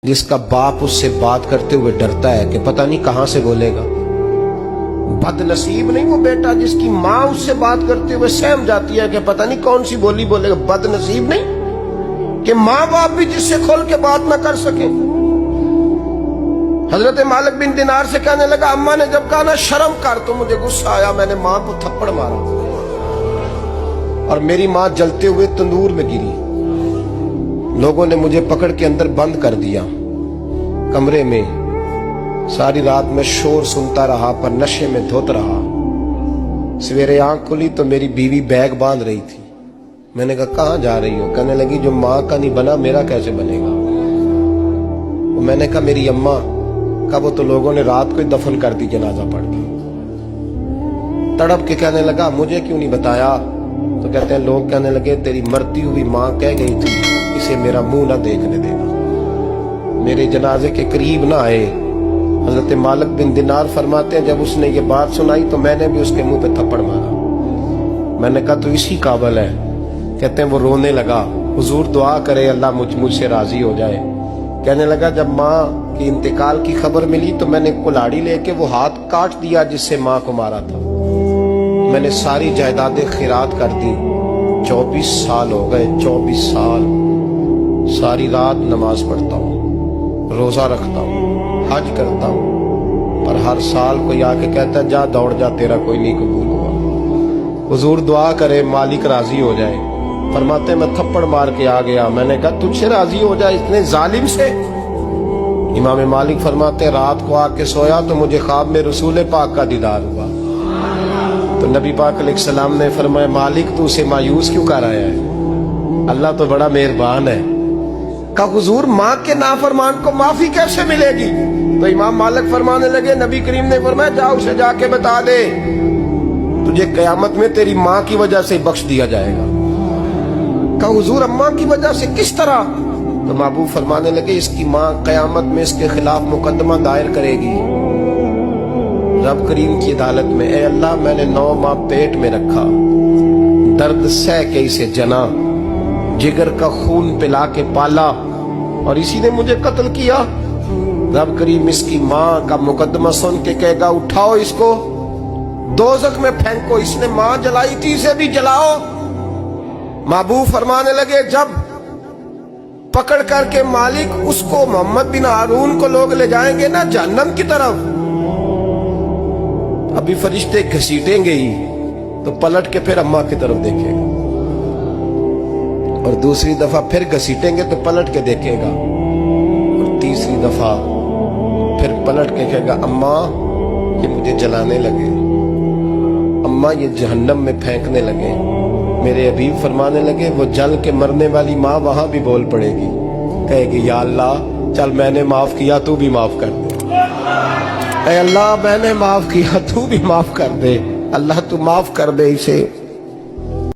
जिसका बाप उससे बात करते हुए डरता है कि पता नहीं कहां से बोलेगा। बदनसीब नहीं वो बेटा जिसकी माँ उससे बात करते हुए सहम जाती है कि पता नहीं कौन सी बोली बोलेगा। बदनसीब नहीं कि माँ बाप भी जिससे खोल के बात ना कर सके। हजरत मालिक बिन दिनार से कहने लगा, अम्मा ने जब कहा ना शर्म कर, तो मुझे गुस्सा आया, मैंने माँ को थप्पड़ मारा और मेरी माँ जलते हुए तंदूर में गिरी। लोगों ने मुझे पकड़ के अंदर बंद कर दिया कमरे में। सारी रात मैं शोर सुनता रहा पर नशे में धोत रहा। सवेरे आंख खुली तो मेरी बीवी बैग बांध रही थी। मैंने कहा कहाँ जा रही हो? कहने लगी जो माँ का नहीं बना मेरा कैसे बनेगा। तो मैंने कहा मेरी अम्मा का वो तो लोगों ने रात को ही दफन कर दी जनाजा पढ़ के। तड़प के कहने लगा मुझे क्यों नहीं बताया? तो कहते हैं लोग कहने लगे तेरी मरती हुई माँ कह गई थी इसे मेरा मुंह ना देखने देना। मेरे जनाजे के करीब ना आए। हजरत मालिक बिन दिनार फरमाते हैं जब उसने ये बात सुनाई तो मैंने भी उसके मुंह पे थप्पड़ मारा। मैंने कहा तो इसी काबिल है। कहते हैं वो रोने लगा, हुजूर दुआ करे अल्लाह मुझसे राजी हो जाए। कहने लगा जब माँ की इंतकाल की खबर मिली तो मैंने कुल्हाड़ी लेके वो हाथ काट दिया जिससे माँ को मारा था। मैंने सारी जायदादें खिरात कर दी। 24 साल हो गए, 24 साल। सारी रात नमाज पढ़ता हूँ, रोजा रखता हूँ, हज करता हूँ, पर हर साल कोई आके कहता है जा दौड़ जा तेरा कोई नहीं कबूल हुआ। हुजूर दुआ करे मालिक राजी हो जाए। फरमाते मैं थप्पड़ मार के आ गया। मैंने कहा तुझसे राजी हो जाए इतने जालिम से? इमाम मालिक फरमाते रात को आके सोया तो मुझे ख्वाब में रसूल पाक का दीदार हुआ। तो नबी पाक अलैहिस्सलाम ने फरमाया मालिक तू उसे मायूस क्यों कर आया है? अल्लाह तो बड़ा मेहरबान है। का हुजूर माँ के नाफरमान को माफी कैसे मिलेगी? तो इमाम मालिक फरमाने लगे नबी करीम ने फरमाया जा उसे जाके बता दे तुझे कयामत में तेरी माँ की वजह से बख्श दिया जाएगा। का हुजूर अम्मा की वजह से किस तरह? तो महबूब फरमाने लगे इसकी माँ कयामत में इसके खिलाफ मुकदमा दायर करेगी रब करीम की अदालत में। ए अल्लाह मैंने 9 माह पेट में रखा, दर्द सह के इसे जना, जिगर का खून पिला के पाला और इसी ने मुझे कत्ल किया। रब करीम इसकी माँ का मुकदमा सुन के कहेगा उठाओ इसको दोज़ख में फेंको, इसने माँ जलाई थी इसे भी जलाओ। महबूब फरमाने लगे जब पकड़ करके मालिक उसको मोहम्मद बिन हारून को लोग ले जाएंगे ना जहन्नम की तरफ, अभी फरिश्ते घसीटेंगे ही तो पलट के फिर अम्मा की तरफ देखेगा और दूसरी दफा फिर घसीटेंगे तो पलट के देखेगा और तीसरी दफा फिर पलट के कहेगा अम्मा ये मुझे जलाने लगे, अम्मा ये जहन्नम में फेंकने लगे। मेरे हबीब फरमाने लगे वो जल के मरने वाली माँ वहां भी बोल पड़ेगी, कहेगी या अल्लाह चल मैंने माफ किया तू भी माफ कर दे। ऐ अल्लाह मैंने माफ किया तू भी माफ कर दे। अल्लाह तू माफ कर दे इसे।